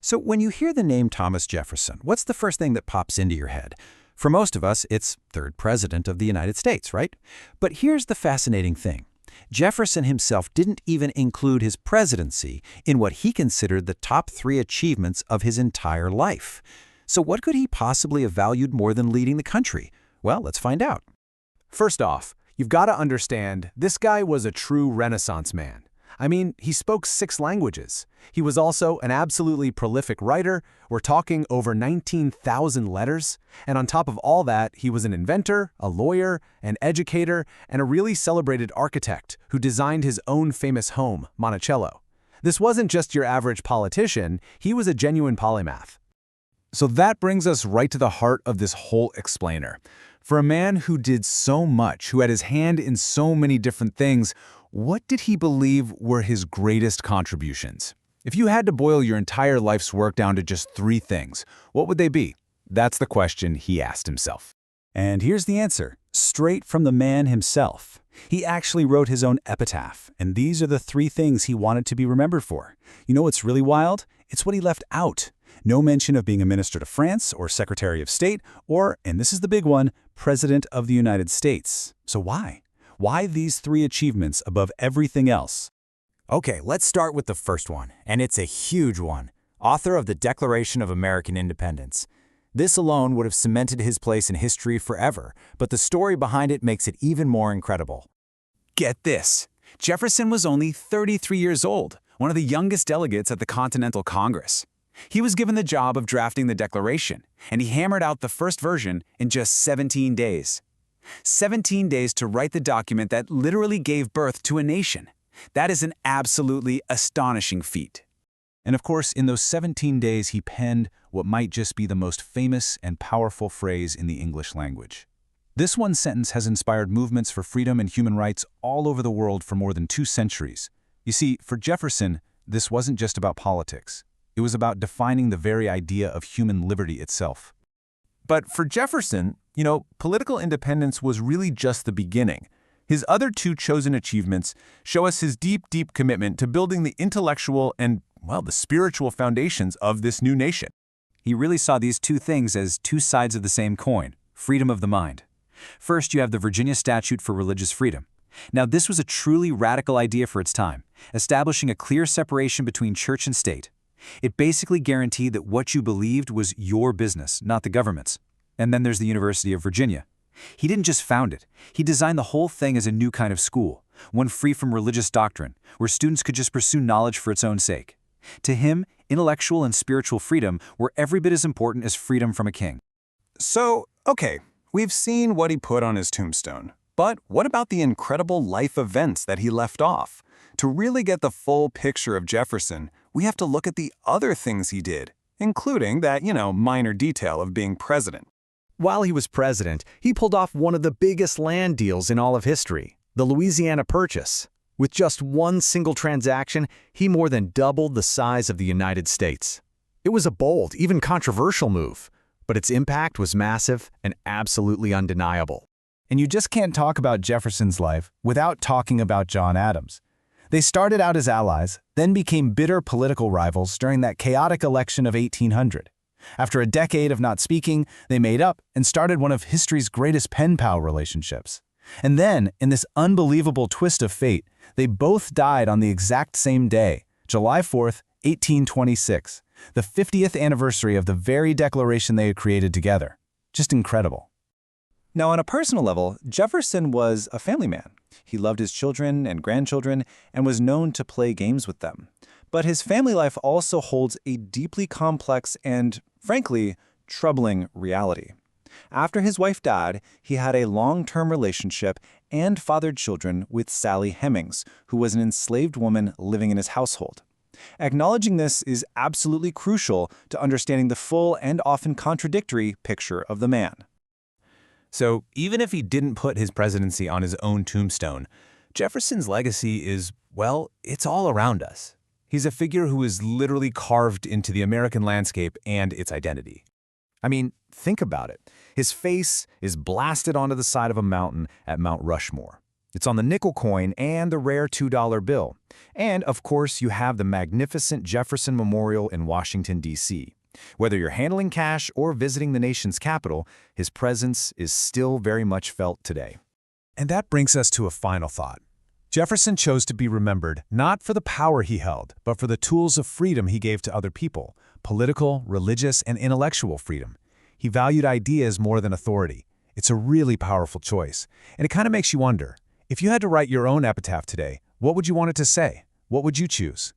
So when you hear the name Thomas Jefferson, what's the first thing that pops into your head? For most of us, it's third president of the United States, right? But here's the fascinating thing. Jefferson himself didn't even include his presidency in what he considered the top 3 achievements of his entire life. So what could he possibly have valued more than leading the country? Well, let's find out. First off, you've got to understand this guy was a true Renaissance man. I mean, he spoke 6 languages. He was also an absolutely prolific writer. We're talking over 19,000 letters. And on top of all that, he was an inventor, a lawyer, an educator, and a really celebrated architect who designed his own famous home, Monticello. This wasn't just your average politician, he was a genuine polymath. So that brings us right to the heart of this whole explainer. For a man who did so much, who had his hand in so many different things, what did he believe were his greatest contributions? If you had to boil your entire life's work down to just 3 things, what would they be? That's the question he asked himself. And here's the answer, straight from the man himself. He actually wrote his own epitaph, and these are the 3 things he wanted to be remembered for. You know what's really wild? It's what he left out. No mention of being a minister to France or Secretary of State or, and this is the big one, President of the United States. So why? Why these 3 achievements above everything else? Okay, let's start with the first one, and it's a huge one. Author of the Declaration of American Independence. This alone would have cemented his place in history forever, but the story behind it makes it even more incredible. Get this. Jefferson was only 33 years old, one of the youngest delegates at the Continental Congress. He was given the job of drafting the Declaration, and he hammered out the first version in just 17 days. 17 days to write the document that literally gave birth to a nation. That is an absolutely astonishing feat. And of course, in those 17 days, he penned what might just be the most famous and powerful phrase in the English language. This one sentence has inspired movements for freedom and human rights all over the world for more than 2 centuries. You see, for Jefferson, this wasn't just about politics. It was about defining the very idea of human liberty itself. But for Jefferson, political independence was really just the beginning. His other 2 chosen achievements show us his deep, deep commitment to building the intellectual and, the spiritual foundations of this new nation. He really saw these 2 things as 2 sides of the same coin, freedom of the mind. First, you have the Virginia Statute for Religious Freedom. Now, this was a truly radical idea for its time, establishing a clear separation between church and state. It basically guaranteed that what you believed was your business, not the government's. And then there's the University of Virginia. He didn't just found it. He designed the whole thing as a new kind of school, one free from religious doctrine, where students could just pursue knowledge for its own sake. To him, intellectual and spiritual freedom were every bit as important as freedom from a king. So, okay, we've seen what he put on his tombstone. But what about the incredible life events that he left off? To really get the full picture of Jefferson, we have to look at the other things he did, including that, minor detail of being president. While he was president, he pulled off one of the biggest land deals in all of history, the Louisiana Purchase. With just one single transaction, he more than doubled the size of the United States. It was a bold, even controversial move, but its impact was massive and absolutely undeniable. And you just can't talk about Jefferson's life without talking about John Adams. They started out as allies, then became bitter political rivals during that chaotic election of 1800. After a decade of not speaking, they made up and started one of history's greatest pen-pal relationships. And then, in this unbelievable twist of fate, they both died on the exact same day, July 4th, 1826, the 50th anniversary of the very declaration they had created together. Just incredible. Now, on a personal level, Jefferson was a family man. He loved his children and grandchildren and was known to play games with them. But his family life also holds a deeply complex and, frankly, troubling reality. After his wife died, he had a long-term relationship and fathered children with Sally Hemings, who was an enslaved woman living in his household. Acknowledging this is absolutely crucial to understanding the full and often contradictory picture of the man. So even if he didn't put his presidency on his own tombstone, Jefferson's legacy is, it's all around us. He's a figure who is literally carved into the American landscape and its identity. I mean, think about it. His face is blasted onto the side of a mountain at Mount Rushmore. It's on the nickel coin and the rare $2 bill. And, of course, you have the magnificent Jefferson Memorial in Washington, D.C. Whether you're handling cash or visiting the nation's capital, his presence is still very much felt today. And that brings us to a final thought. Jefferson chose to be remembered not for the power he held, but for the tools of freedom he gave to other people, political, religious, and intellectual freedom. He valued ideas more than authority. It's a really powerful choice, and it kind of makes you wonder, if you had to write your own epitaph today, what would you want it to say? What would you choose?